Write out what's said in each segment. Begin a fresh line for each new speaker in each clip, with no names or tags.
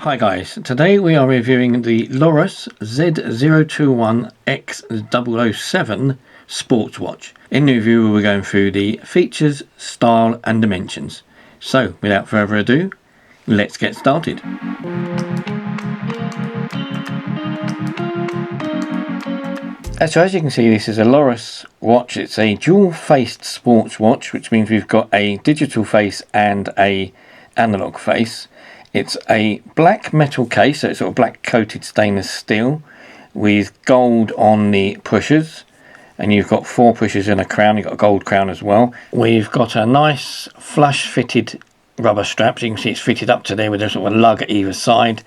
Hi guys, today we are reviewing the Lorus Z021 X007 sports watch. In the review we're going through the features, style and dimensions. So without further ado, let's get started. So as you can see, this is a Lorus watch. It's a dual-faced sports watch, which means we've got a digital face and a analog face. It's a black metal case, so it's sort of black coated stainless steel with gold on the pushers, and you've got 4 pushers and a crown. You've got a gold crown as well. We've got a nice flush fitted rubber strap, so you can see it's fitted up to there with a sort of a lug at either side.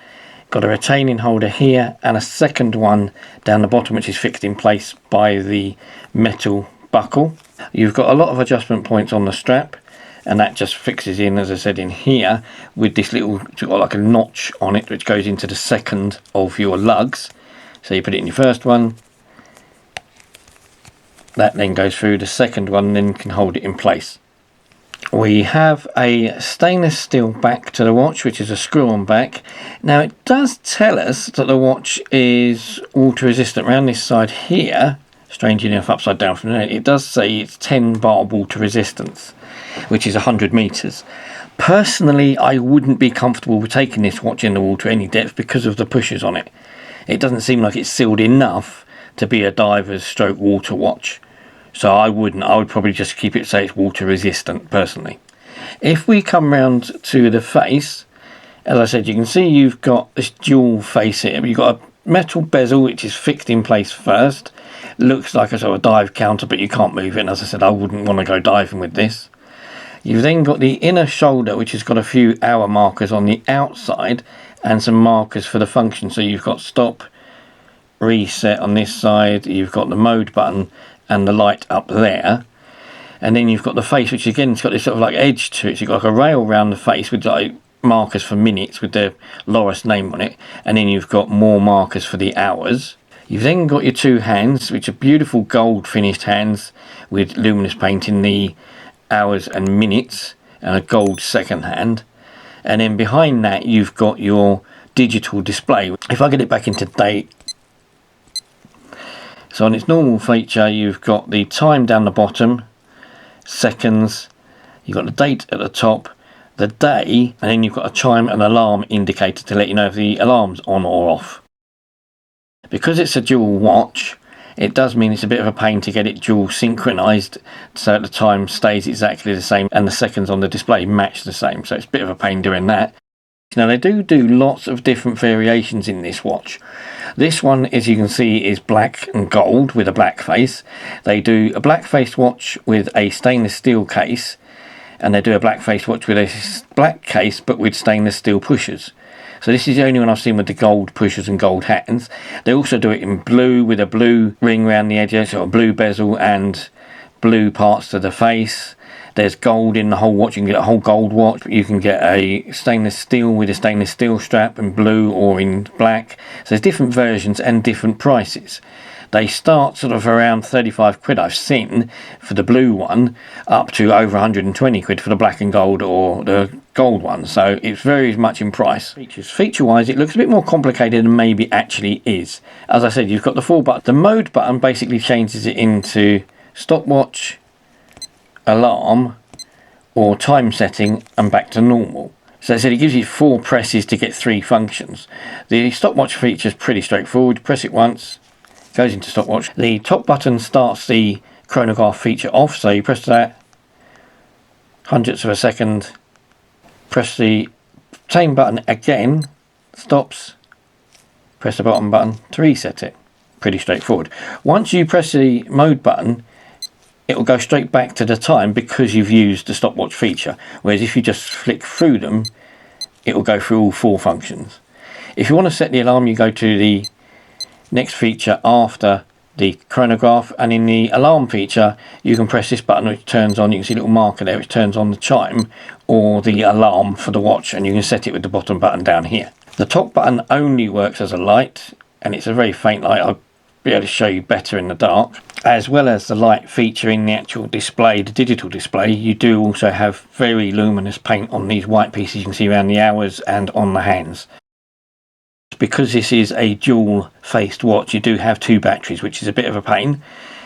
Got a retaining holder here and a second one down the bottom, which is fixed in place by the metal buckle. You've got a lot of adjustment points on the strap, and that just fixes in, as I said, in here with this little sort of like a notch on it, which goes into the second of your lugs. So you put it in your first one, that then goes through the second one, and then can hold it in place. We have a stainless steel back to the watch, which is a screw-on back. Now it does tell us that the watch is water resistant. Around this side here, strangely enough upside down from there, it does say it's 10 bar water resistance, which is 100 meters. Personally, I wouldn't be comfortable with taking this watch in the water any depth because of the pushers on it. It doesn't seem like it's sealed enough to be a diver's stroke water watch. So I wouldn't. I would probably just keep it, say it's water resistant personally. If we come round to the face, as I said, you can see you've got this dual face here. You've got a metal bezel which is fixed in place first. Looks like a sort of dive counter, but you can't move it. And as I said, I wouldn't want to go diving with this. You've then got the inner shoulder, which has got a few hour markers on the outside and some markers for the function. So you've got stop, reset on this side. You've got the mode button and the light up there, and then you've got the face, which again has got this sort of like edge to it. So you've got like a rail around the face with like markers for minutes with the Lorus name on it, and then you've got more markers for the hours. You've then got your 2 hands, which are beautiful gold finished hands with luminous paint in the hours and minutes, and a gold second hand. And then behind that you've got your digital display. If I get it back into date, so on its normal feature you've got the time down the bottom, seconds, you've got the date at the top, the day, and then you've got a chime and alarm indicator to let you know if the alarm's on or off. Because it's a dual watch, it does mean it's a bit of a pain to get it dual synchronized so that the time stays exactly the same and the seconds on the display match the same, so it's a bit of a pain doing that. Now they do lots of different variations in this watch. This one, as you can see, is black and gold with a black face. They do a black faced watch with a stainless steel case, and they do a black faced watch with a black case but with stainless steel pushers. So this is the only one I've seen with the gold pushers and gold hands. They also do it in blue with a blue ring around the edges, sort of blue bezel and blue parts to the face. There's gold in the whole watch. You can get a whole gold watch. You can get a stainless steel with a stainless steel strap in blue or in black. So there's different versions and different prices. They start sort of around 35 quid I've seen for the blue one, up to over 120 quid for the black and gold or the gold one. So it's very much in price. Feature wise, it looks a bit more complicated than maybe it actually is. As I said, you've got the 4 buttons. The mode button basically changes it into stopwatch, alarm, or time setting, and back to normal. So I said it gives you 4 presses to get 3 functions. The stopwatch feature is pretty straightforward. Press it once, goes into stopwatch. The top button starts the chronograph feature off, so you press that, hundredths of a second, press the same button again, stops, press the bottom button to reset it. Pretty straightforward. Once you press the mode button, it will go straight back to the time because you've used the stopwatch feature, whereas if you just flick through them, it will go through all 4 functions. If you want to set the alarm, you go to the next feature after the chronograph, and in the alarm feature you can press this button which turns on. You can see a little marker there which turns on the chime or the alarm for the watch, and you can set it with the bottom button down here. The top button only works as a light, and it's a very faint light. I'll be able to show you better in the dark. As well as the light feature in the actual display, the digital display, you do also have very luminous paint on these white pieces you can see around the hours and on the hands. Because this is a dual faced watch, you do have 2 batteries, which is a bit of a pain.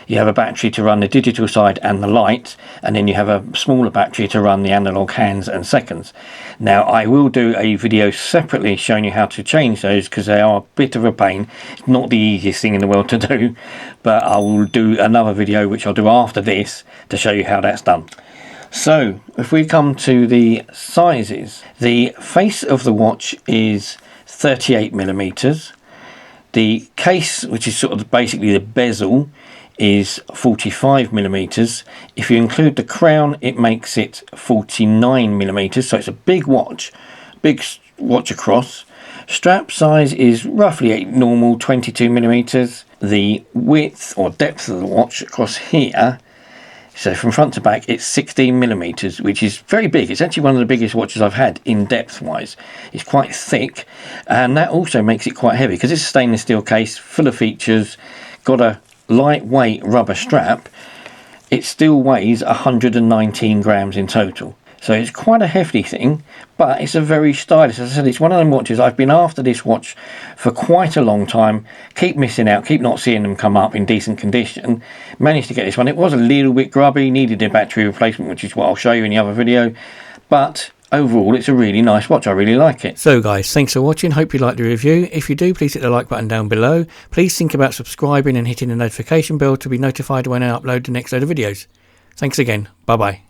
You have a battery to run the digital side and the light, and then you have a smaller battery to run the analog hands and seconds. Now I will do a video separately showing you how to change those, because they are a bit of a pain. It's not the easiest thing in the world to do, but I will do another video which I'll do after this to show you how that's done. So if we come to the sizes, the face of the watch is 38mm. The case, which is sort of basically the bezel, is 45mm. If you include the crown, it makes it 49mm, so it's a big watch across. Strap size is roughly a normal 22mm. The width or depth of the watch across here, so from front to back, it's 16mm, which is very big. It's actually one of the biggest watches I've had in depth wise. It's quite thick, and that also makes it quite heavy because it's a stainless steel case full of features. Got a lightweight rubber strap. It still weighs 119 grams in total, so it's quite a hefty thing, but it's a very stylish. As I said, it's one of them watches. I've been after this watch for quite a long time, keep missing out, keep not seeing them come up in decent condition. Managed to get this one. It was a little bit grubby, needed a battery replacement, which is what I'll show you in the other video, but overall it's a really nice watch. I really like it. So guys, thanks for watching. Hope you liked the review. If you do, please hit the like button down below. Please think about subscribing and hitting the notification bell to be notified when I upload the next load of videos. Thanks again. Bye bye.